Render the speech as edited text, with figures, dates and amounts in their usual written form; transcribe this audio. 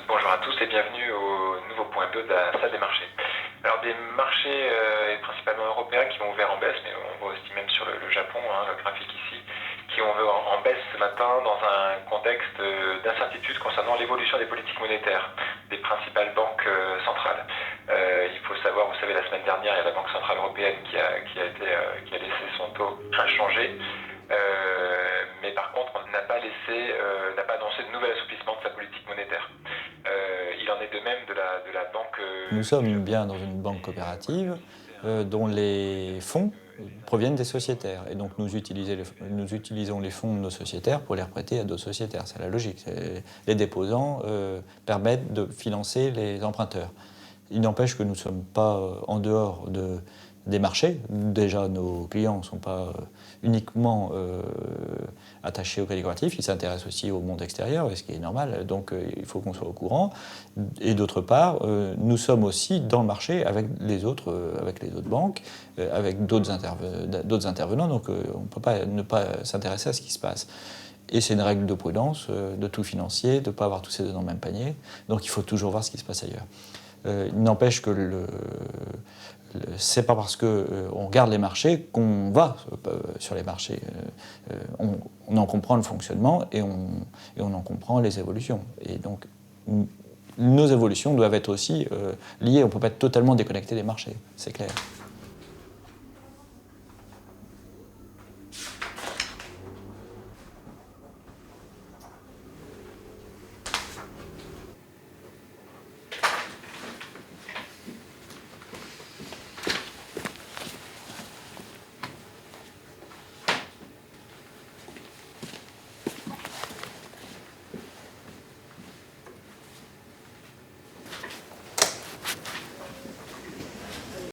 Bonjour à tous et bienvenue au nouveau point 2 de la salle des marchés. Alors des marchés principalement européens qui ont ouvert en baisse, mais on voit aussi même sur le Japon, le graphique ici, qui ont ouvert en baisse ce matin dans un contexte d'incertitude concernant l'évolution des politiques monétaires des principales banques centrales. Il faut savoir, vous savez, la semaine dernière, il y a la Banque centrale européenne qui a laissé son taux inchangé. Mais par contre, on n'a pas annoncé de nouvel assouplissement de sa politique monétaire. Il en est de même de la banque. Nous sommes bien dans une banque coopérative dont les fonds proviennent des sociétaires. Et donc nous utilisons les fonds de nos sociétaires pour les reprêter à d'autres sociétaires. C'est la logique. Les déposants permettent de financer les emprunteurs. Il n'empêche que nous ne sommes pas en dehors des marchés. Déjà, nos clients ne sont pas uniquement attachés au crédit coopératif, ils s'intéressent aussi au monde extérieur, ce qui est normal, donc il faut qu'on soit au courant. Et d'autre part, nous sommes aussi dans le marché avec les autres banques, avec d'autres intervenants, donc on ne peut pas ne pas s'intéresser à ce qui se passe. Et c'est une règle de prudence de tout financier, de ne pas avoir tous ses œufs dans le même panier, donc il faut toujours voir ce qui se passe ailleurs. Il n'empêche que c'est pas parce qu'on regarde les marchés qu'on va sur les marchés. On en comprend le fonctionnement et on en comprend les évolutions. Et donc, nos évolutions doivent être aussi liées. On ne peut pas être totalement déconnecté des marchés, c'est clair.